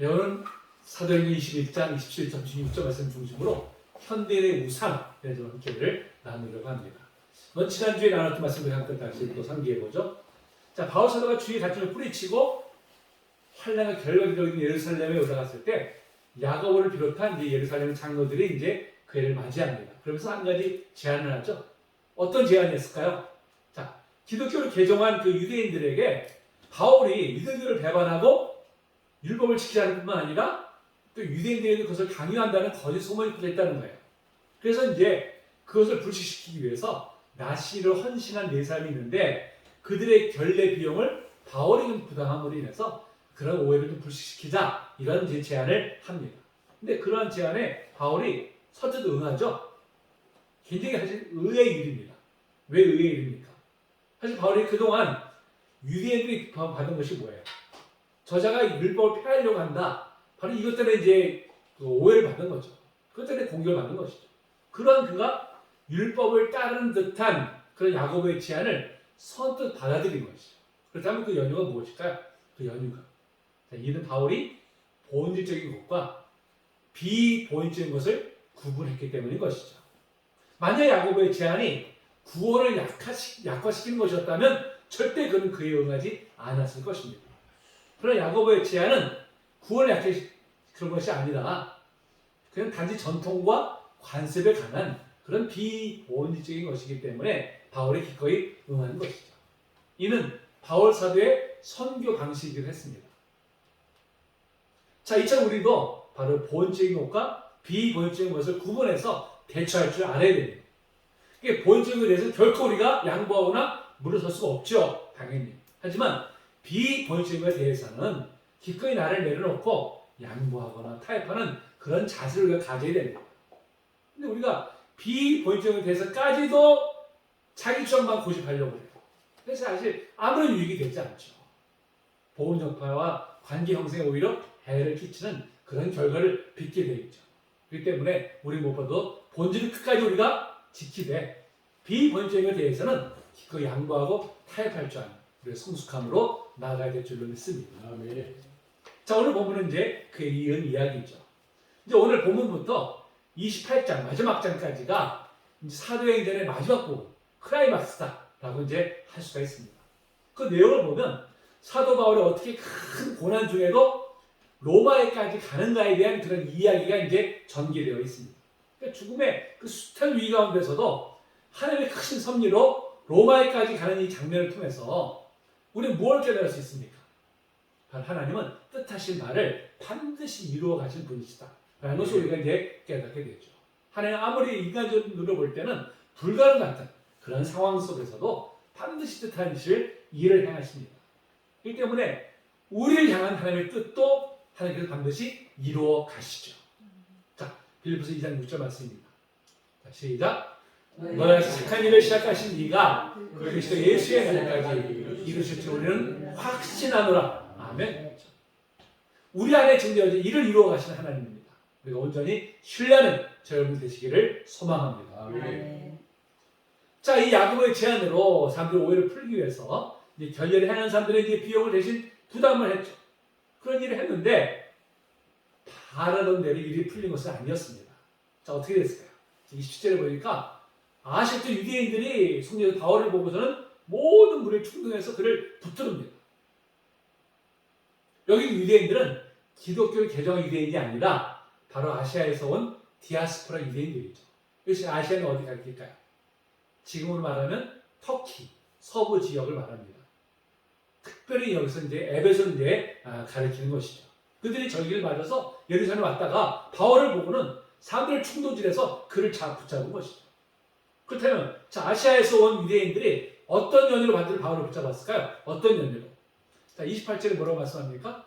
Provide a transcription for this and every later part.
여러분 사도행전 21장 27절 26절 말씀 중심으로 현대인의 우상에 대해서 함께를 나누려고 합니다. 지난주에 나눴던 말씀을 함께 다시 또 상기해보죠. 자, 바울 사도가 주의 가르침을 뿌리치고 환란과 결과적으로 있는 예루살렘에 올라갔을 때 야고보를 비롯한 이제 예루살렘 장로들이 이제 그 해를 맞이합니다. 그러면서 한 가지 제안을 하죠. 어떤 제안이었을까요? 자, 기독교를 개종한 그 유대인들에게 바울이 유대인들을 배반하고 율법을 지키지 않을 뿐만 아니라 또 유대인들에게 그것을 강요한다는 거짓 소문이 퍼져있다는 거예요. 그래서 이제 그것을 불식시키기 위해서 나시로 헌신한 네 사람이 있는데 그들의 결례 비용을 바울이 부담함으로 인해서 그런 오해를 좀 불식시키자 이런 이제 제안을 합니다. 근데 그러한 제안에 바울이 선뜻 응하죠. 굉장히 사실 의외의 일입니다. 왜 의외의 일입니까? 사실 바울이 그동안 유대인들이 받은 것이 뭐예요? 저자가 율법을 폐하려고 한다. 바로 이것 때문에 이제 오해를 받은 거죠. 그것 때문에 공격을 받는 것이죠. 그러한 그가 율법을 따르는 듯한 그런 야고보의 제안을 선뜻 받아들인 것이죠. 그렇다면 그 연유가 무엇일까요? 그 연유가 이는 바울이 본질적인 것과 비본질적인 것을 구분했기 때문인 것이죠. 만약 야고보의 제안이 구원을 약화시키는 것이었다면 절대 그는 그에 응하지 않았을 것입니다. 그러나 야고보의 제안은 구원을 약화시키는 그런 것이 아니라 그냥 단지 전통과 관습에 관한 그런 비본질적인 것이기 때문에 바울이 기꺼이 응하는 것이죠. 이는 바울 사도의 선교 방식이기도 했습니다. 자, 이처럼 우리도 바로 본질적인 것과 비본질적인 것을 구분해서 대처할 줄 알아야 됩니다. 이게 본질적인 것에 대해서 결코 우리가 양보하거나 물러설 수가 없죠. 당연히. 하지만 비본질적인 것에 대해서는 기꺼이 나를 내려놓고 양보하거나 타협하는 그런 자세를 우리가 가져야 됩니다. 근데 우리가 비본질적인 것에 대해서까지도 자기 주장만 고집하려고 해요. 그래서 사실 아무런 유익이 되지 않죠. 복음 전파와 관계 형성에 오히려 해를 끼치는 그런 결과를 빚게 되어 있죠. 그렇기 때문에 우리 무엇보다도 본질을 끝까지 우리가 지키되 비본질적인 것에 대해서는 기꺼이 양보하고 타협할 줄 아는 우리의 성숙함으로 나아가야 될 줄로 믿습니다. 아멘. 자, 오늘 본문은 이제 그에 이은 이야기죠. 이제 오늘 본문부터 28장 마지막 장까지가 이제 사도행전의 마지막 부분 클라이막스다라고 이제 할 수가 있습니다. 그 내용을 보면 사도 바울이 어떻게 큰 고난 중에도 로마에까지 가는가에 대한 그런 이야기가 이제 전개되어 있습니다. 그러니까 죽음의 그 숱한 위기 가운데서도 하나님의 크신 섭리로 로마에까지 가는 이 장면을 통해서 우리는 무엇을 깨달을 수 있습니까? 바로 하나님은 뜻하신 바를 반드시 이루어 가신 분이시다 라는 것을 우리가 이제 깨닫게 되죠. 하나님 아무리 인간적으로 볼 때는 불가능 같은 그런 상황 속에서도 반드시 뜻한 일을 행하십니다. 그렇기 때문에 우리를 향한 하나님의 뜻도 하나님께서 반드시 이루어 가시죠. 자, 빌립보서 2장 6절 말씀입니다. 자, 시작. 너의 착한 일을 시작하신 이가 그리스도 예수의 날까지 이루실 줄 우리는 확신하노라. 아멘. 우리 안에 증거되어진 일을 이루어 가시는 하나님입니다. 우리가 온전히 신뢰하는 저 여러분 되시기를 소망합니다. 아멘. 자, 이 야고보의 제안으로 사람들의 오해를 풀기 위해서 이제 결례를 행한 사람들의 이제 비용을 대신 부담을 했죠. 그런 일을 했는데 바라던 대로 일이 풀린 것은 아니었습니다. 자, 어떻게 됐을까요? 27절에 보니까 아실도 유대인들이 성령 바울을 보고서는 모든 무리를 충동해서 그를 붙들습니다. 여기 유대인들은 기독교를 개종한 유대인이 아니라 바로 아시아에서 온 디아스포라 유대인들이죠. 그래서 아시아는 어디 갈까요? 지금으로 말하면 터키, 서부 지역을 말합니다. 특별히 여기서 이제 에베소를 이제 가리키는 것이죠. 그들이 절기를 맞아서 예루살렘에 왔다가 바울을 보고는 사람들을 충동질해서 그를 붙잡은 것이죠. 그렇다면 자, 아시아에서 온 유대인들이 어떤 연유로 바울을 붙잡았을까요? 어떤 연유로? 자, 28절에 뭐라고 말씀합니까?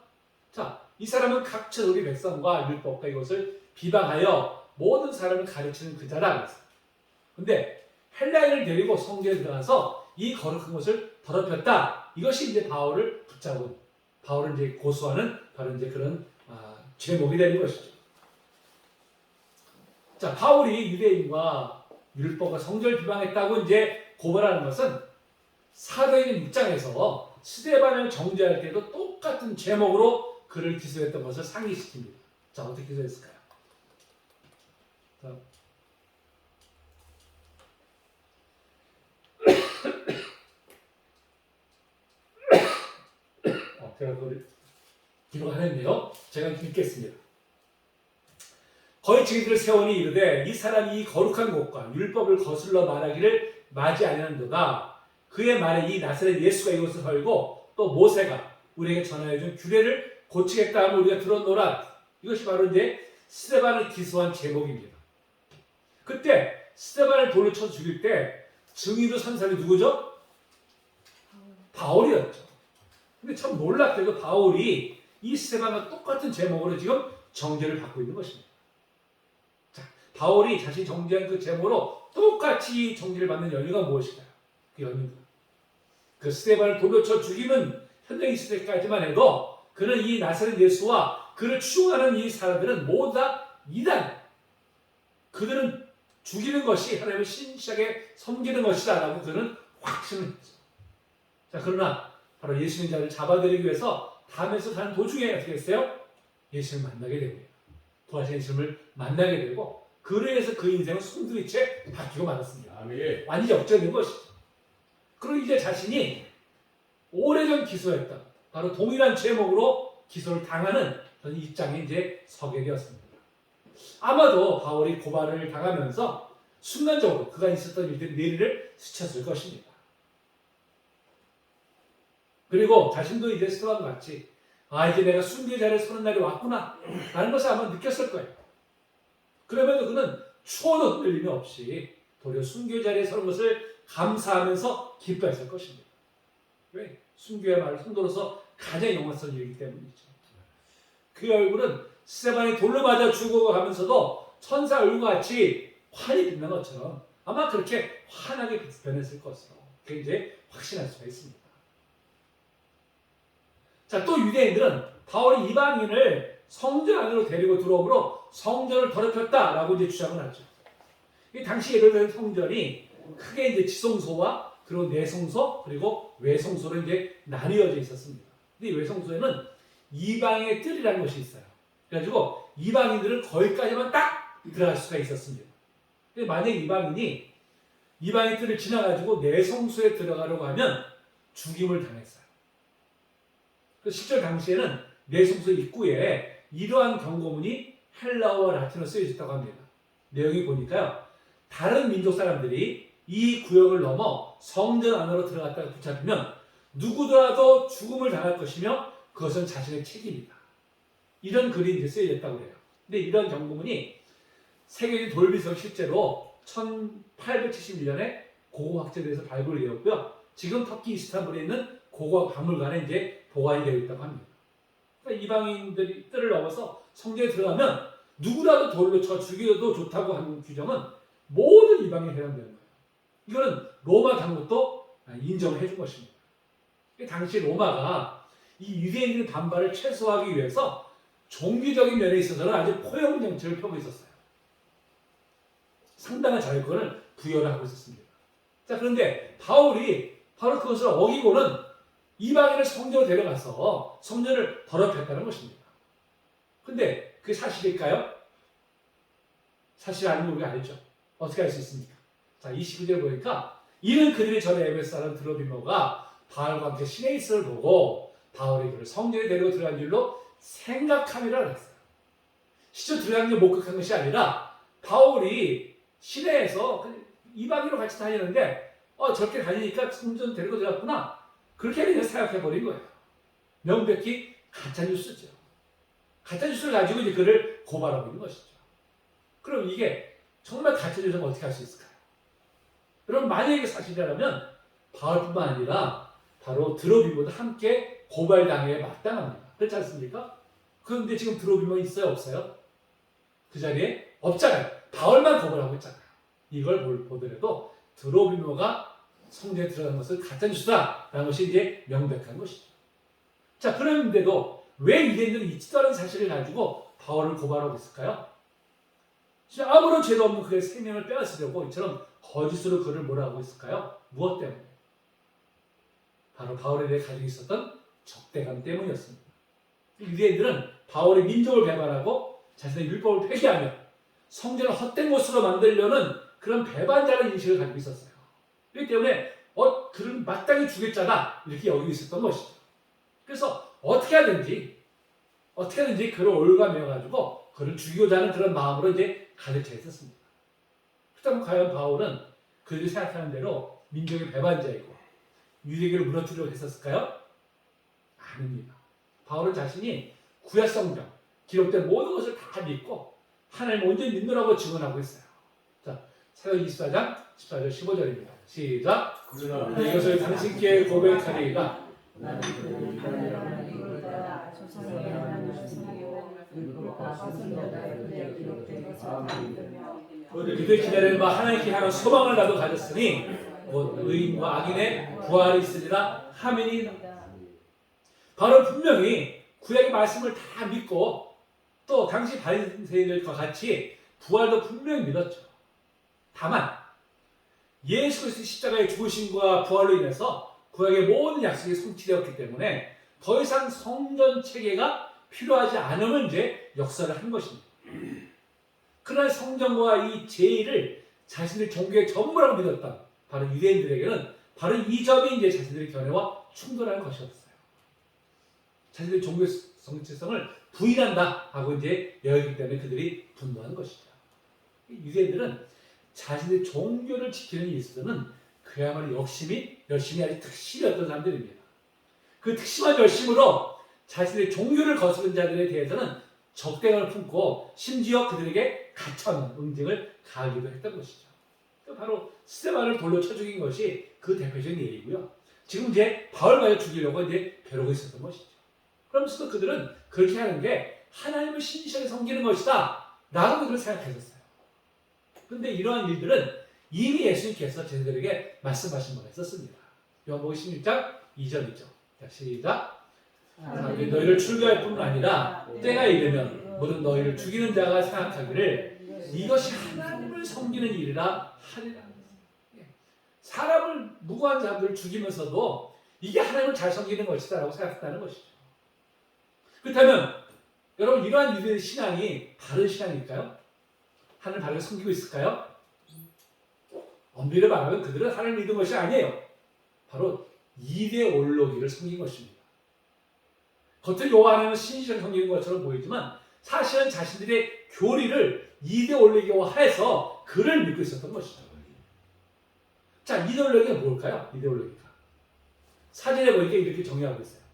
자, 이 사람은 각처 우리 백성과 율법과 이것을 비방하여 모든 사람을 가르치는 그자라 그랬어요. 근데 헬라인을 데리고 성전에 들어가서 이 거룩한 것을 더럽혔다. 이것이 이제 바울을 붙잡은, 바울을 이제 고소하는 바로 이제 그런 제목이 되는 것이죠. 자, 바울이 유대인과 율법과 성전을 비방했다고 이제 고발하는 것은 사도행전 6장에서 스데반을 정죄할 때도 똑같은 제목으로 그를 기소했던 것을 상기시킵니다. 자, 어떻게 기소했을까요? 자, 제가 그걸 기록 안 했네요. 제가 읽겠습니다. 거의 증인들을 세우니 이르되 이 사람이 이 거룩한 곳과 율법을 거슬러 말하기를 마지 아니하는도다. 그의 말에 이 나사렛 예수가 이곳을 헐고 또 모세가 우리에게 전하여준 규례를 고치겠다 하면 우리가 들었노라. 이것이 바로 이제 스데반을 기소한 제목입니다. 그때 스데반을 돌로 쳐 죽일 때 증인도 선 사람이 누구죠? 바울이었죠. 근데 참 놀랍게도 바울이 이 스데반과 똑같은 제목으로 지금 정죄를 받고 있는 것입니다. 자, 바울이 자신이 정죄한 그 제목으로 똑같이 정죄를 받는 연유가 무엇일까요? 그 연유가 그 스데반을 돌로 쳐 죽이는 현장이 있을 때까지만 해도 그는 이 나사렛 예수와 그를 추종하는 이 사람들은 모두 다 이단, 그들은 죽이는 것이 하나님을 신실하게 섬기는 것이다 라고 그는 확신을 했죠. 자, 그러나 바로 예수님 자를 잡아들이기 위해서 담에서 가는 도중에 어떻게 했어요? 예수님을 만나게 됩니다. 부활하신 예수님을 만나게 되고 그로 인해서 그 인생은 송두리째 바뀌고 말았습니다. 아멘. 완전히 역전된 것이죠. 그리고 이제 자신이 오래전 기소했던 바로 동일한 제목으로 기소를 당하는 그런 입장에 이제 서게 되었습니다. 아마도 바울이 고발을 당하면서 순간적으로 그가 있었던 일들이 내리를 스쳤을 것입니다. 그리고 자신도 이제 스데반과 같이 이제 내가 순교의 자리에 서는 날이 왔구나 라는 것을 아마 느꼈을 거예요. 그럼에도 그는 추호도 흔들림이 없이 도리어 순교의 자리에 서는 것을 감사하면서 기뻐했을 것입니다. 왜? 순교의 말을 손들어서 가장 영광스러운 일이기 때문이죠. 그의 얼굴은 스데반이 돌로 맞아 죽어가면서도 천사 얼굴과 같이 환히 빛난 것처럼 아마 그렇게 환하게 변했을 것으로 그게 이제 확신할 수가 있습니다. 자, 또 유대인들은 바울이 이방인을 성전 안으로 데리고 들어오므로 성전을 더럽혔다라고 이제 주장을 하죠. 이 당시 예루살렘 성전이 크게 이제 지성소와 그리고 내성소 그리고 외성소로 이제 나뉘어져 있었습니다. 근데 이 외성소에는 이방의 뜰이라는 것이 있어요. 그래가지고 이방인들은 거기까지만 딱 들어갈 수가 있었습니다. 근데 만약 이방인이 이방의 뜰을 지나가지고 내성소에 들어가려고 하면 죽임을 당했어요. 실제 당시에는 내성소 입구에 이러한 경고문이 헬라어와 라틴어로 쓰여 있었다고 합니다. 내용이 보니까요. 다른 민족 사람들이 이 구역을 넘어 성전 안으로 들어갔다가 붙잡히면 누구더라도 죽음을 당할 것이며 그것은 자신의 책임이다. 이런 글이 이제 쓰여졌다고 해요. 근데 이런 경고문이 세계적인 돌비서 실제로 1871년에 고고 확정돼서 발굴이 되었고요. 지금 터키 이스탄불에 있는 고고 박물관에 이제 보관이 되어 있다고 합니다. 그러니까 이방인들이 뜰을 넘어서 성전에 들어가면 누구라도 돌로 쳐 죽여도 좋다고 하는 규정은 모든 이방인에 해당되는 거예요. 이거는 로마 당국도 인정을 해준 것입니다. 당시 로마가 이 유대인들의 반발을 최소화하기 위해서 종교적인 면에 있어서는 아주 포용 정책을 펴고 있었어요. 상당한 자유권을 부여를 하고 있었습니다. 자, 그런데 바울이 바로 그것을 어기고는 이방인을 성전으로 데려가서 성전을 더럽혔다는 것입니다. 근데 그게 사실일까요? 사실 아니면 우리가 알죠. 어떻게 알 수 있습니까? 자, 29절 보니까 이는 그들이 전에 에베소 사람 드로비모가 바울과 함께 시내이스를 보고 바울이 그를 성전에 데리고 들어간 줄로 생각함이라 했어요. 실제 들어간 게 목격한 것이 아니라 바울이 시내에서 이방인으로 같이 다니는데 저렇게 다니니까 성전 데리고 들어갔구나. 그렇게 그냥 생각해버린 거예요. 명백히 가짜뉴스죠. 가짜뉴스를 가지고 이제 그를 고발하고 있는 것이죠. 그럼 이게 정말 가짜뉴스는 어떻게 할 수 있을까요? 여러분, 만약에 이게 사실이라면 바울뿐만 아니라 바로 드로비모도 함께 고발당해 마땅합니다. 그렇지 않습니까? 그런데 지금 드로비모 있어요? 없어요? 그 자리에 없잖아요. 바울만 고발하고 있잖아요. 이걸 보더라도 드로비모가 성전에 들어간 것은 가짜뉴스다라는 것이 이제 명백한 것이죠. 자, 그런데도 왜 유대인들은 있지도 않은 사실을 가지고 바울을 고발하고 있을까요? 아무런 죄도 없는 그의 생명을 빼앗으려고 이처럼 거짓으로 그를 뭐라 하고 있을까요? 무엇 때문에? 바로 바울에 대해 가지고 있었던 적대감 때문이었습니다. 유대인들은 바울이 민족을 배반하고 자신의 율법을 폐기하며 성전을 헛된 곳으로 만들려는 그런 배반자라는 인식을 가지고 있었어요. 그렇기 때문에 그를 마땅히 죽일 자다 이렇게 여기고 있었던 것이죠. 그래서 어떻게 하든지 그를 올가매가지고 그를 죽이고자 하는 그런 마음으로 이제 가득 차 있었습니다. 그렇다면 과연 바울은 그들이 생각하는 대로 민족의 배반자이고 유대교를 무너뜨리려고 했었을까요? 아닙니다. 바울은 자신이 구약 성경 기록된 모든 것을 다 믿고 하나님 온전히 믿노라고 증언하고 있어요. 자, 사도행 24장 14절 15절입니다. 시작. 네, 이것을 당신께 고백하리이다. 그들 기다리는 바 하나님께 향한 소망을 나도 가졌으니 곧 의인과 악인의 부활이 있으리라 하매니. 바로 분명히 구약의 말씀을 다 믿고 또 당시 바리새인들과 같이 부활도 분명히 믿었죠. 다만 예수 그리스도의 십자가의 죽으심과 부활로 인해서 구약의 모든 약속이 성취되었기 때문에 더 이상 성전 체계가 필요하지 않으면 이제 역사를 한 것입니다. 그러나 성전과 이 제의를 자신의 종교의 전부라고 믿었던 바로 유대인들에게는 바로 이 점이 이제 자신들의 견해와 충돌하는 것이었어요. 자신들의 종교의 정체성을 부인한다 하고 이제 여기기 때문에 그들이 분노하는 것이죠. 유대인들은 자신의 종교를 지키는 데 있어서는 그야말로 열심히 아주 특실이었던 사람들입니다. 그 특심한 열심으로 자신의 종교를 거스른 자들에 대해서는 적대감을 품고 심지어 그들에게 가차없는 응징을 가하기도 했던 것이죠. 바로 스데반을 돌로 쳐 죽인 것이 그 대표적인 예이고요. 지금 이제 바울마저 죽이려고 이제 벼르고 있었던 것이죠. 그러면서도 그들은 그렇게 하는 게 하나님을 신실하게 섬기는 것이다 라고 그들은 생각했었어요. 그런데 이러한 일들은 이미 예수님께서 제자들에게 말씀하신 바가 있었습니다. 요한복음 16장 2절이죠. 자, 시작. 너희를 출교할 뿐만 아니라 때가 이르면 모든 너희를 죽이는 자가 생각하기를 이것이 하나님을 섬기는 일이라 하리라. 사람을 무고한 자들을 죽이면서도 이게 하나님을 잘 섬기는 것이다 라고 생각한다는 것이죠. 그렇다면 여러분 이러한 유대의 신앙이 바른 신앙일까요? 하나님을 바르게 섬기고 있을까요? 엄밀히 말하면 그들은 하나님을 믿은 것이 아니에요. 바로 이데올로기를 섬긴 것입니다. 겉을 요한하는 신실을 섬기는 것처럼 보이지만 사실은 자신들의 교리를 이데올로기화해서 그를 믿고 있었던 것이죠. 자, 이데올로기가 뭘까요? 이데올로기가 사진에 보니까 이렇게 정의하고 있어요.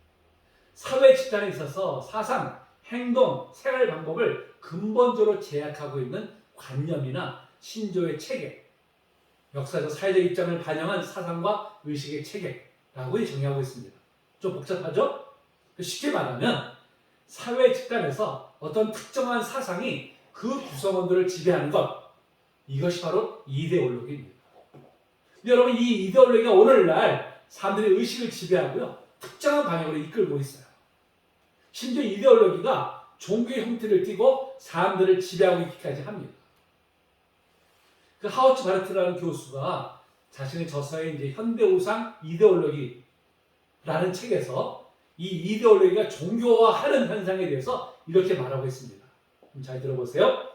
사회 집단에 있어서 사상, 행동, 생활 방법을 근본적으로 제약하고 있는 관념이나 신조의 체계, 역사적 사회적 입장을 반영한 사상과 의식의 체계라고 정의하고 있습니다. 좀 복잡하죠? 쉽게 말하면 사회 집단에서 어떤 특정한 사상이 그 구성원들을 지배하는 것, 이것이 바로 이데올로기입니다. 여러분 이 이데올로기가 오늘날 사람들의 의식을 지배하고요, 특정한 방향으로 이끌고 있어요. 심지어 이데올로기가 종교의 형태를 띠고 사람들을 지배하고 있기까지 합니다. 그 하우츠 바르트라는 교수가 자신의 저서에 이제 현대우상 이데올로기라는 책에서 이 이데올로기가 종교화하는 현상에 대해서 이렇게 말하고 있습니다. 잘 들어보세요.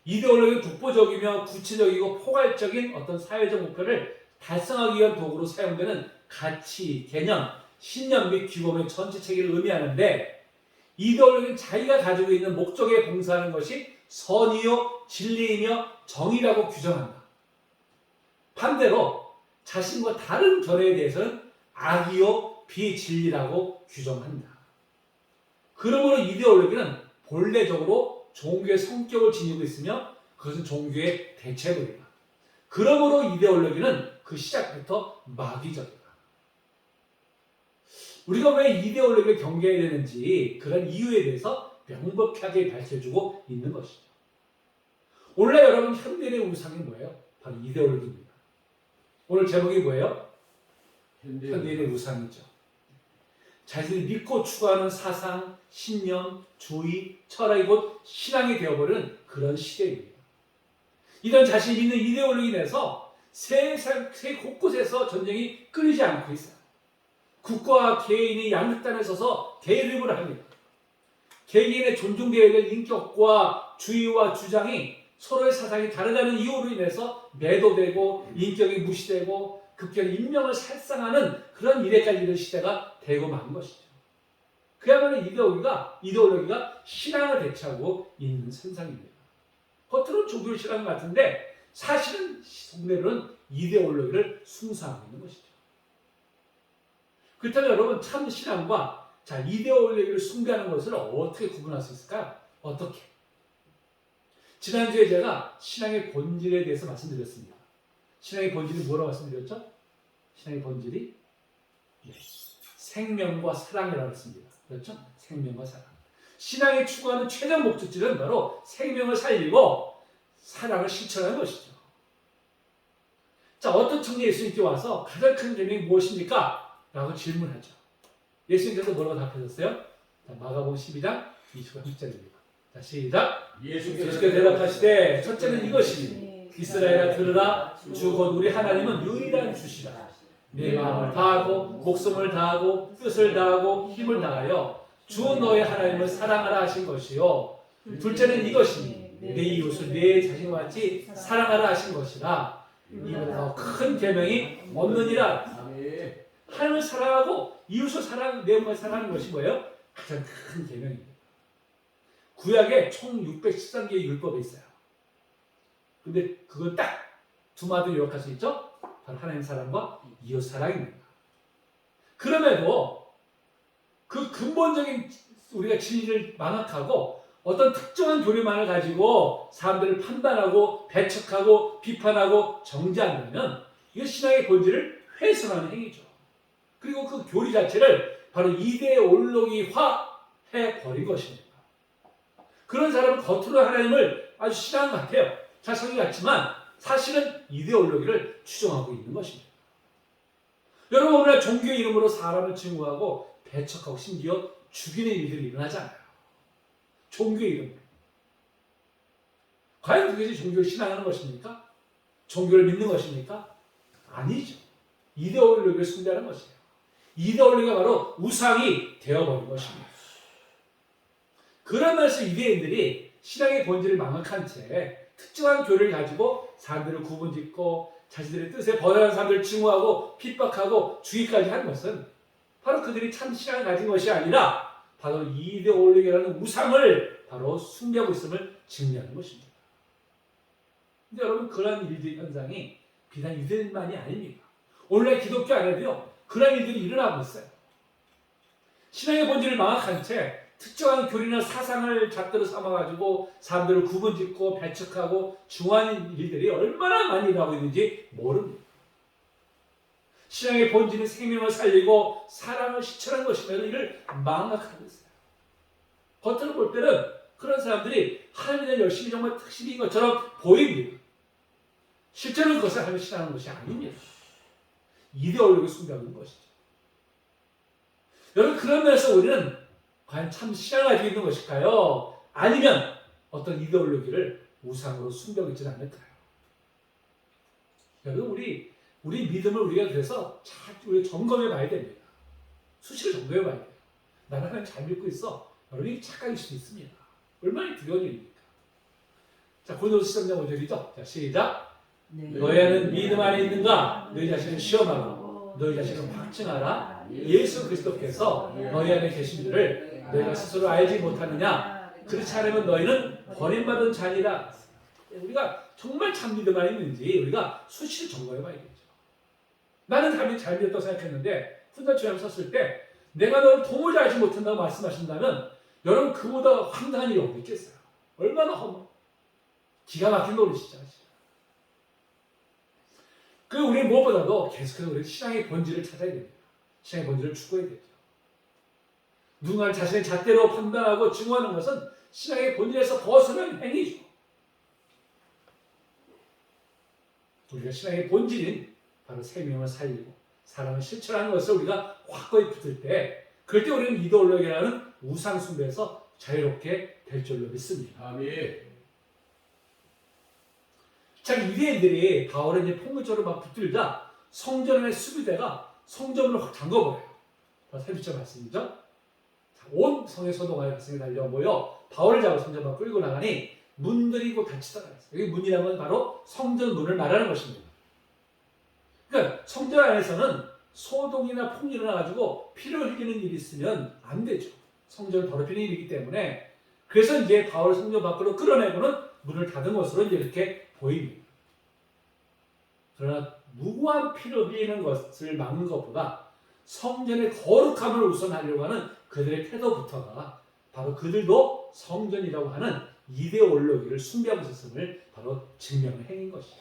이데올로기는 독보적이며 구체적이고 포괄적인 어떤 사회적 목표를 달성하기 위한 도구로 사용되는 가치, 개념, 신념 및 규범의 전체 체계를 의미하는데 이데올로기는 자기가 가지고 있는 목적에 봉사하는 것이 선이요, 진리이며 정의라고 규정한다. 반대로 자신과 다른 견해에 대해서는 악이요, 비진리라고 규정한다. 그러므로 이데올로기는 본래적으로 종교의 성격을 지니고 있으며 그것은 종교의 대체물이다. 그러므로 이데올로기는 그 시작부터 마귀적이다. 우리가 왜 이데올로기를 경계해야 되는지 그런 이유에 대해서 명백하게 밝혀주고 있는 것이죠. 원래 여러분 현대인의 우상이 뭐예요? 바로 이데올로기입니다. 오늘 제목이 뭐예요? 현대인의 우상이죠. 자신이 믿고 추구하는 사상, 신념, 주의, 철학이 곧 신앙이 되어버리는 그런 시대입니다. 이런 자신이 믿는 이데올로기 내에서 세상 곳곳에서 전쟁이 끊이지 않고 있어요. 국가와 개인이 양극단에 서서 대립을 합니다. 개개인의 존중되어야 될 인격과 주의와 주장이 서로의 사상이 다르다는 이유로 인해서 매도되고 인격이 무시되고 급격히 인명을 살상하는 그런 일에까지 이른 시대가 되고 만 것이죠. 그야말로 이데올로기가 신앙을 대체하고 있는 현상입니다. 겉으로는 종교 신앙 같은데 사실은 속내로는 이데올로기를 숭상하고 있는 것이죠. 그렇다면 여러분 참 신앙과 이데올로기를 숭배하는 것을 어떻게 구분할 수 있을까요? 어떻게? 지난주에 제가 신앙의 본질에 대해서 말씀드렸습니다. 신앙의 본질이 뭐라고 말씀드렸죠? 신앙의 본질이 생명과 사랑이라고 했습니다. 그렇죠? 생명과 사랑. 신앙이 추구하는 최종 목적지는 바로 생명을 살리고 사랑을 실천하는 것이죠. 자, 어떤 청년 예수님께 와서 가장 큰 계명이 무엇입니까? 라고 질문하죠. 예수님께서 뭐라고 답하셨어요? 마가복음 12장 26절입니다. 자, 시작. 예수께서 대답하시되 첫째는 이것이니 이스라엘아 들으라 주 곧 우리 하나님은 유일한 주시라. 내 마음을 다하고 목숨을 다하고 뜻을 다하고 힘을 다하여 주 너의 하나님을 사랑하라 하신 것이요. 둘째는 이것이니 내 이웃을 내 자신과 같이 사랑하라 하신 것이라. 이보다 더 큰 계명이 없느니라. 하나님을 사랑하고 이웃을 사랑하고 내 몸을 사랑하는 것이 뭐예요? 가장 큰 계명입니다. 구약에 총 613개의 율법이 있어요. 근데 그걸 딱 두 마디로 요약할 수 있죠? 바로 하나님 사랑과 이웃 사랑입니다. 그럼에도 그 근본적인 우리가 진리를 망각하고 어떤 특정한 교리만을 가지고 사람들을 판단하고 배척하고 비판하고 정죄한다면 이건 신앙의 본질을 훼손하는 행위죠. 그리고 그 교리 자체를 바로 이데올로기화해 버린 것입니다. 그런 사람은 겉으로 하나님을 아주 신앙 같아요. 자성이 같지만 사실은 이데올로기를 추종하고 있는 것입니다. 여러분 오늘 종교의 이름으로 사람을 증오하고 배척하고 심지어 죽이는 일들이 일어나잖아요. 종교의 이름으로. 과연 그것이 종교를 신앙하는 것입니까? 종교를 믿는 것입니까? 아니죠. 이데올로기를 숭배하는 것이에요. 이데올로기가 바로 우상이 되어버린 것입니다. 그러면서 유대인들이 신앙의 본질을 망각한 채 특정한 교리를 가지고 사람들을 구분짓고 자신들의 뜻에 벗어난 사람들을 증오하고 핍박하고 죽이기까지 하는 것은 바로 그들이 참 신앙을 가진 것이 아니라 바로 이데올로기라는 우상을 바로 숭배하고 있음을 증명하는 것입니다. 근데 여러분 그러한 일들 현상이 비단 유대인만이 아닙니다. 오늘날 기독교 안에도요 그러한 일들이 일어나고 있어요. 신앙의 본질을 망각한 채 특정한 교리나 사상을 잣대로 삼아가지고 사람들을 구분짓고 배척하고 중화하는 일들이 얼마나 많이 일어나고 있는지 모릅니다. 신앙의 본질은 생명을 살리고 사랑을 실천하는 것이면 이를 망각하고 있어요. 겉으로 볼 때는 그런 사람들이 하나님에 대한 열심이 정말 특실인 것처럼 보입니다. 실제로는 그것을 하나님을 신앙하는 것이 아닙니다. 이데올로기를 숭배하고 있는 것이죠. 여러분 그런 면에서 우리는 과연 참 신앙을 가지고 있는 것일까요? 아니면 어떤 이데올로기를 우상으로 숭배하고 있지는 않을까요? 여러분 우리 믿음을 우리가 그래서 우리가 점검해 봐야 됩니다. 수시로 점검해 봐야 돼요. 나는 하나님 잘 믿고 있어. 여러분이 착각일 수도 있습니다. 얼마나 두려운 일입니까? 자, 고린도서 13장 5절이죠. 자, 시작. 너희는 믿음 안에 있는가? 너희 자신을 시험하고 너희 자신을 확증하라. 예수 그리스도께서 너희 안에 계신 줄을 너희가 스스로 알지 못하느냐? 그렇지 않으면 너희는 버림받은 자니라. 우리가 정말 참 믿음 안에 있는지 우리가 수시로 점검해 봐야겠죠. 나는 삶이 잘 믿었다고 생각했는데 훈련처럼 섰을 때 내가 너를 도무지 알지 못한다고 말씀하신다면 여러분 그보다 황당한 일이 어디 있겠어요? 얼마나 기가 막힌 노릇이죠. 우리 무엇보다도 계속해서 우리 신앙의 본질을 찾아야 됩니다. 신앙의 본질을 추구해야 되죠. 누군가를 자신의 잣대로 판단하고 증오하는 것은 신앙의 본질에서 벗어난 행위죠. 우리가 신앙의 본질인 바로 생명을 살리고 사랑을 실천하는 것을 우리가 확고히 붙을 때 그럴 때 우리는 이데올로기라는 우상 숭배에서 자유롭게 될 줄로 믿습니다. 아멘. 자, 유대인들이 바울의 이제 폭력적으로 막 붙들자 성전의 수비대가 성전을 확 잠궈버려요. 3주째 말씀이죠. 자, 온 성의 소동하여 가슴에 달려 모여 바울을 잡아 성전만 끌고 나가니 문들이 곧 닫히더라. 여기 문이라는 건 바로 성전 문을 말하는 것입니다. 그러니까 성전 안에서는 소동이나 폭력이 일어나가지고 피를 흘리는 일이 있으면 안 되죠. 성전을 더럽히는 일이기 때문에. 그래서 이제 바울을 성전 밖으로 끌어내고는 문을 닫은 것으로 이제 이렇게 보입니다. 그러나 무고한 피를 흘리는 것을 막는 것보다 성전의 거룩함을 우선하려고 하는 그들의 태도부터가 바로 그들도 성전이라고 하는 이데올로기를 숭배하고 있었음을 바로 증명을 행인 것이죠.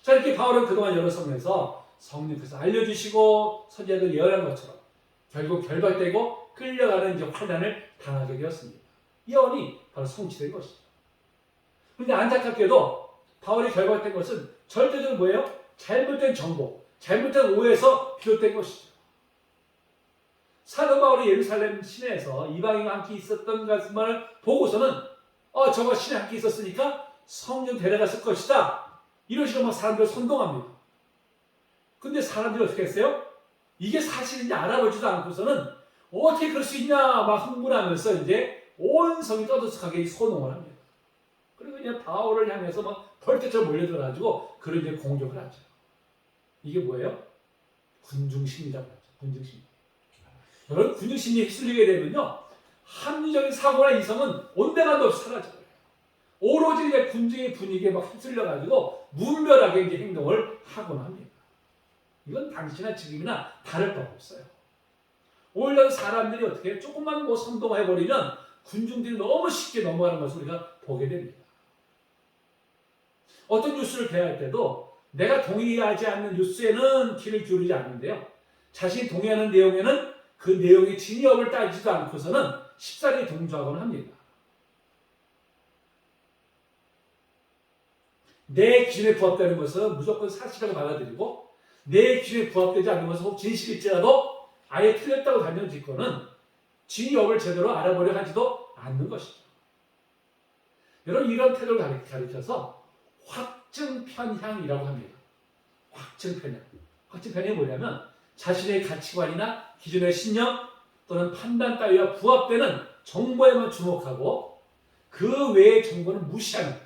자, 이렇게 바울은 그동안 여러 성에서 성령께서 알려주시고 선지자들 예언한 것처럼 결국 결박되고 끌려가는 이제 환난을 당하게 되었습니다. 예언이 바로 성취된 것이죠. 그런데 안타깝게도 바울이 결박된 것은 절대적으로 뭐예요? 잘못된 정보, 잘못된 오해에서 비롯된 것이죠. 사도 바울이 예루살렘 시내에서 이방인과 함께 있었던 것을 보고서는 저거 시내에 함께 있었으니까 성령 데려갔을 것이다. 이런 식으로 막 사람들을 선동합니다. 근데 사람들이 어떻게 했어요? 이게 사실인지 알아보지도 않고서는 어떻게 그럴 수 있냐 막 흥분하면서 이제 온 성이 떠들썩하게 소동을 합니다. 그리고 이제 바울을 향해서 막 벌떼처럼 몰려들어가지고 그런 이제 공격을 하죠. 이게 뭐예요? 군중심리라고 하죠. 군중심리. 여러분, 군중심리에 휩쓸리게 되면요, 합리적인 사고나 이성은 온데간도 없이 사라져요. 오로지 이제 군중의 분위기에 막 휩쓸려가지고 무분별하게 이제 행동을 하곤 합니다. 이건 당시나 지금이나 다를 바가 없어요. 오히려 사람들이 어떻게 조금만 뭐 선동해버리면 군중들이 너무 쉽게 넘어가는 것을 우리가 보게 됩니다. 어떤 뉴스를 대할 때도 내가 동의하지 않는 뉴스에는 귀를 기울이지 않는데요. 자신이 동의하는 내용에는 그 내용의 진위업을 따지지도 않고서는 쉽사리 동조하곤 합니다. 내 기준에 부합되는 것은 무조건 사실이라고 받아들이고 내 기준에 부합되지 않는 것은 혹 진실일지라도 아예 틀렸다고 단정짓고는 진위업을 제대로 알아보려 하지도 않는 것이죠. 여러분, 이런 태도를 가리켜서 확증편향이라고 합니다. 확증편향. 확증편향이 뭐냐면 자신의 가치관이나 기존의 신념 또는 판단 따위와 부합되는 정보에만 주목하고 그 외의 정보는 무시하는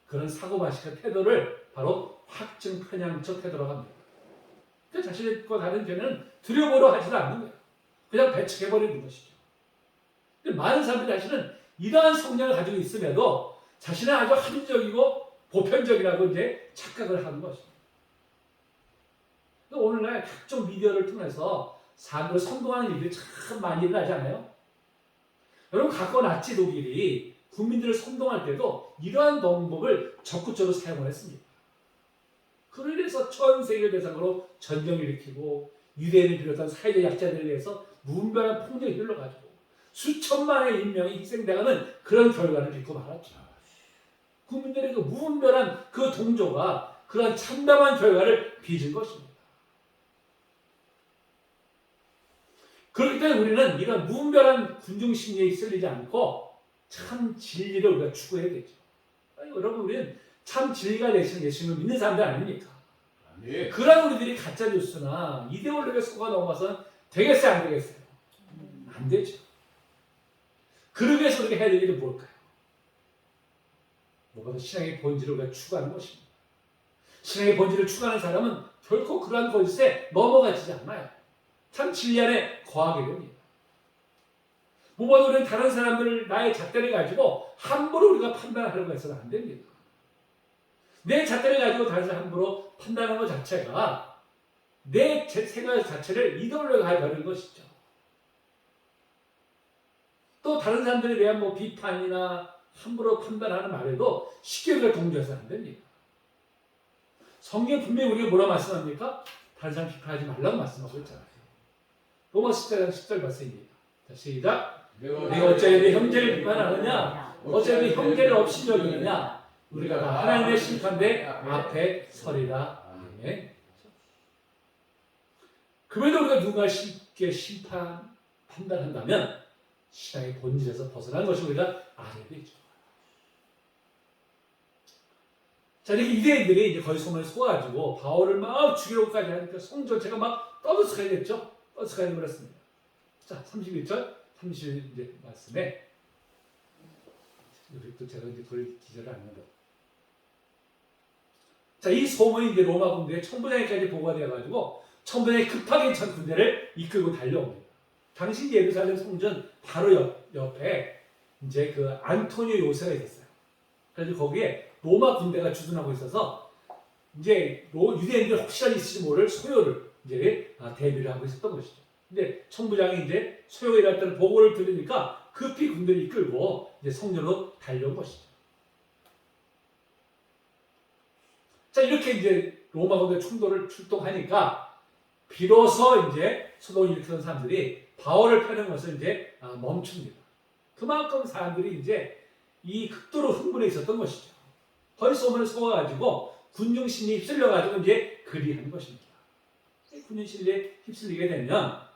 그런 사고방식과 태도를 바로 확증편향적 태도라고 합니다. 그러니까 자신과 다른 견해는 들여보려 하지도 않는 거예요. 그냥 배척해버리는 것이죠. 많은 사람들이 사실은 이러한 성향을 가지고 있음에도 자신은 아주 합리적이고 보편적이라고 이제 착각을 하는 것입니다. 오늘날 각종 미디어를 통해서 사람들을 선동하는 일들이 참 많이 일어나지 않아요? 여러분, 각고 나치 독일이 국민들을 선동할 때도 이러한 방법을 적극적으로 사용을 했습니다. 그로 인해서 전 세계를 대상으로 전쟁을 일으키고 유대인을 비롯한 사회적 약자들에 대해서 무분별한 폭력이 흘러가지고 수천만의 인명이 희생당하는 그런 결과를 빚고 말았죠. 국민들의 그 무분별한 그 동조가 그런 참담한 결과를 빚은 것입니다. 그렇기 때문에 우리는 이런 무분별한 군중심리에 휩쓸리지 않고 참 진리를 우리가 추구해야겠죠. 여러분, 우리는 참 진리가 되시는 예수님을 믿는 사람들 아닙니까? 네. 그런 우리들이 가짜 뉴스나 이데올로기에 속아 넘어가서는 되겠어요, 안 되겠어요? 안 되죠. 그러기 위해서 우리가 해야 될 일은 뭘까요? 뭐가 더 신앙의 본질을 우리가 추구하는 것입니다. 신앙의 본질을 추구하는 사람은 결코 그러한 거짓에 넘어가지 않아요. 참 진리 안에 거하게 됩니다. 무엇보다 우리는 다른 사람들 나의 잣대를 가지고 함부로 우리가 판단하려고 해서는 안 됩니다. 내 잣대를 가지고 다른 사람 함부로 판단하는 것 자체가 내 생각 자체를 이데올로기하게 버리는 것이죠. 또 다른 사람들에 대한 뭐 비판이나 함부로 판단하는 말에도 쉽게 우리가 동조해서는 안 됩니다. 성경 분명히 우리가 뭐라 말씀합니까? 다른 사람 비판하지 말라고 말씀하고 있잖아요. 로마 10장 10절 말씀입니다. 자, 시작. 내가 어찌하여 내 형제를 비판하느냐? 어찌하여 내 형제를 없이 여기느냐? 우리가 다 하나님의 심판대 앞에 서리라. 아멘. 그래도 우리가 누군가를 쉽게 판단한다면 신앙의 본질에서 벗어난 것을 우리가 알아야 되죠. 자, 이렇게 유대인들이 이제 거의 손을 쏘아가지고 바울을 막 죽이려고까지 하니까 성 전체가 막 떠들썩하게 됐죠. 떠들썩하게 버렸습니다. 자, 31절, 30 이제 말씀에 여기 또 제가 이제 돌 기절을 안 한다. 자, 이 소문이 이제 로마 군대의 천부장에까지 보고가 되어가지고 천부장이 급하게 전 군대를 이끌고 달려옵니다. 당시 예루살렘 성전 바로 옆에 이제 그 안토니오 요새가 있었어요. 그래서 거기에 로마 군대가 주둔하고 있어서 이제 유대인들 혹시라도 있을지 모를 소요를 이제 대비를 하고 있었던 것이죠. 근데 천부장이 이제 소요가 일어났다는 보고를 들으니까 급히 군대를 이끌고 이제 성전으로 달려온 것이죠. 자, 이렇게 이제 로마 군대 충돌을 출동하니까 비로소 이제 소동을 일으키던 사람들이 바울을 패는 것을 이제 멈춥니다. 그만큼 사람들이 이제 이 극도로 흥분해 있었던 것이죠. 거의 소문을 속아가지고 군중심리에 휩쓸려가지고 이제 그리하는 것입니다. 군중심리에 휩쓸리게 되면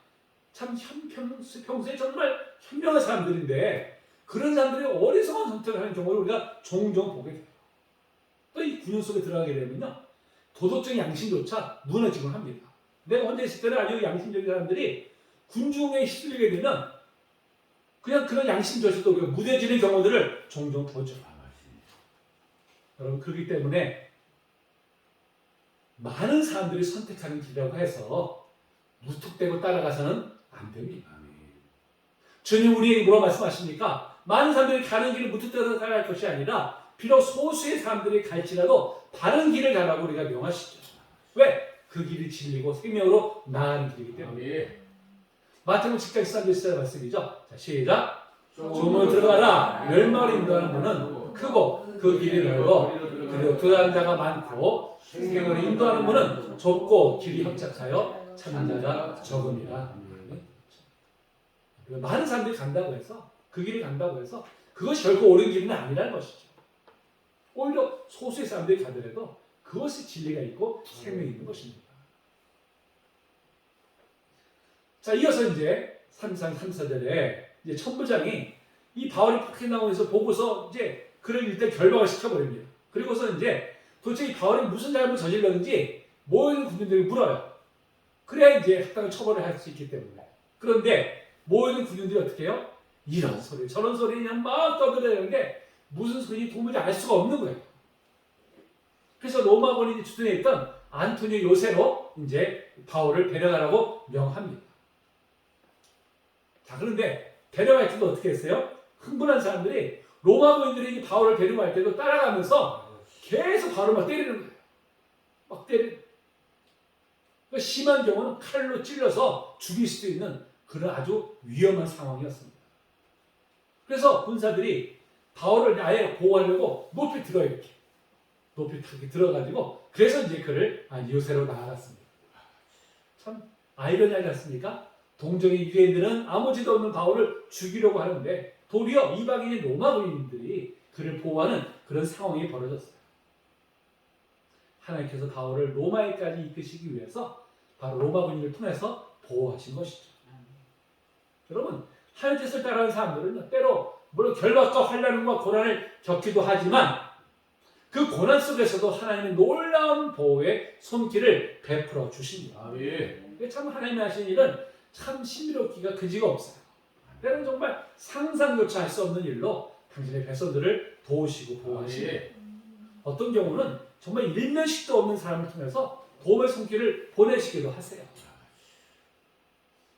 참 평소에 정말 현명한 사람들인데 그런 사람들이 어리석은 선택을 하는 경우를 우리가 종종 보게 돼요. 또 이 군중 속에 들어가게 되면요, 도덕적인 양심조차 무너지곤 합니다. 내가 혼자 있을 때는 아주 양심적인 사람들이 군중에 휩쓸리게 되면 그냥 그런 양심조차도 무뎌지는 경우들을 종종 보죠. 여러분, 그렇기 때문에 많은 사람들이 선택하는 길이라고 해서 무턱대고 따라가서는 안 됩니다. 주님 우리에게 뭐라고 말씀하십니까? 많은 사람들이 가는 길을 무턱대고 따라갈 것이 아니라 비록 소수의 사람들이 갈지라도 바른 길을 가라고 우리가 명하시죠. 왜? 그 길이 진리고 생명으로 나아가는 길이기 때문에. 마태복음 10장 13절 말씀이죠. 자, 시작. 조문으로 들어가라. 멸망을 인도하는 문은 크고 그 길이 넓고 그리고 들어가는 자가 많고 생명으로 인도하는 문은 좁고 길이 협착하여 찾는 자가 적음이라. 많은 사람들이 간다고 해서 그 길을 간다고 해서 그것이 결코 옳은 길은 아니라는 것이죠. 오히려 소수의 사람들이 가더라도 그것이 진리가 있고 생명이 있는 것입니다. 자, 이어서 이제 3장 3사절에 이제 천부장이 이 바울이 폭행당하고 해서 보고서 이제 그를 일단 결박을 시켜버립니다. 그리고서 이제 도대체 이 바울이 무슨 잘못을 저질렀는지 모든 군인들이 물어요. 그래야 이제 합당한 처벌을 할 수 있기 때문에. 그런데 모든 군인들이 어떻게 해요? 이런 소리 저런 소리 그냥 막 떠들어대는데 무슨 소리인지 도무지 알 수가 없는 거예요. 그래서 로마군이 주둔해 있던 안토니오 요새로 이제 바울을 데려가라고 명합니다. 자, 그런데 데려갈 때도 어떻게 했어요? 흥분한 사람들이 로마군인들이 바울을 데려갈 때도 따라가면서 계속 바울을 막 때리는 거예요. 막 때리는. 그러니까 심한 경우는 칼로 찔러서 죽일 수도 있는 그런 아주 위험한 상황이었습니다. 그래서 군사들이 바울을 아예 보호하려고 높이 들어 이렇게 높이 들어가지고 그래서 이제 그를 요새로 나아갔습니다. 참 아이러니하지 않습니까? 동정의 유대인들은 아무지도 없는 바울을 죽이려고 하는데 도리어 이방인의 로마군인들이 그를 보호하는 그런 상황이 벌어졌어요. 하나님께서 바울을 로마에까지 이끄시기 위해서 바로 로마군인을 통해서 보호하신 것이죠. 여러분, 하나님 뜻을 따르는 사람들은 때로 물론 결박과 환난과 고난을 겪기도 하지만 그 고난 속에서도 하나님의 놀라운 보호의 손길을 베풀어 주십니다. 참 하나님이 하신 일은 참 신비롭기가 그지가 없어요. 때로는 정말 상상조차 할 수 없는 일로 당신의 백성들을 도우시고 보호하시고 어떤 경우는 정말 일면식도 없는 사람을 통해서 도움의 손길을 보내시기도 하세요.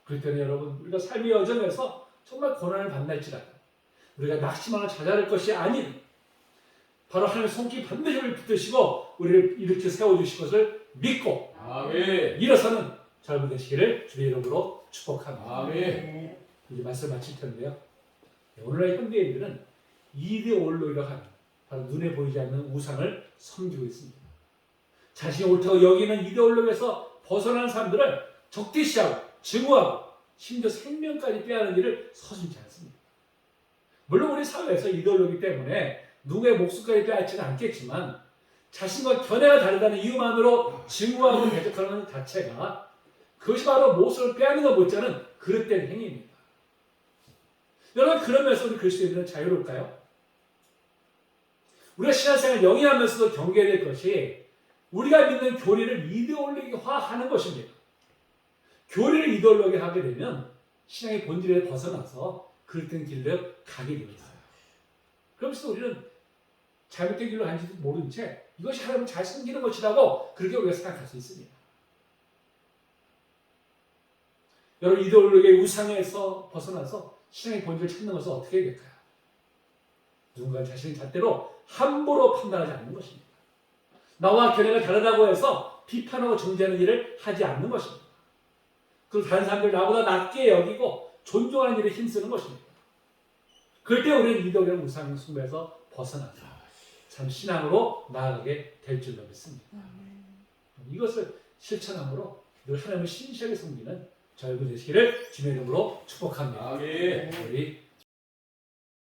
그럴 때는 여러분 우리가 삶의 여정에서 정말 고난을 만날지라도 우리가 낙심하거나 자잘할 것이 아닌 바로 하나님의 손길 반드시 우리를 붙드시고 우리를 일으켜 세워주실 것을 믿고 일어서는 젊은 되시기를 주의 이름으로 축복합니다. 이제 말씀 마칠 텐데요. 오늘날 현대인들은 이데올로기라고 하는 바로 눈에 보이지 않는 우상을 섬기고 있습니다. 자신이 옳다고 여기는 이데올로기에서 벗어나는 사람들을 적대시하고 증오하고 심지어 생명까지 빼앗는 일을 서슴지 않습니다. 물론 우리 사회에서 이데올로기 때문에 누구의 목숨까지 빼앗지는 않겠지만 자신과 견해가 다르다는 이유만으로 증오하고 대적하는 것 자체가 그것이 바로 목숨을 빼앗는 것 못지않은 그릇된 행위입니다. 여러분, 그러면서 우리 그리스도인들은 자유로울까요? 우리가 신앙생활을 영위하면서도 경계해야 될 것이 우리가 믿는 교리를 이데올로기화하는 것입니다. 교리를 이데올로기하게 되면 신앙의 본질에 벗어나서 그릇된 길로 가게 되어 있어요. 그러면서 우리는 잘못된 길로 간지도 모른 채 이것이 하나님 잘 섬기는 것이라고 그렇게 우리가 생각할 수 있습니다. 여러분 이데올로기의 우상에서 벗어나서 신앙의 본질을 찾는 것은 어떻게 해야 될까요? 누군가 자신의 잣대로 함부로 판단하지 않는 것입니다. 나와 견해가 다르다고 해서 비판하고 정죄하는 일을 하지 않는 것입니다. 그리고 다른 사람들 나보다 낮게 여기고 존중하는 일에 힘쓰는 것입니다. 그럴 때 우리는 이데올로기의 우상 숭배에서 벗어나서 참 신앙으로 나아가게 될 줄로 믿습니다. 이것을 실천함으로 늘 하나님을 신실하게 섬기는 저희들 되시기를 주님의 이름으로 축복합니다. 아멘. 우리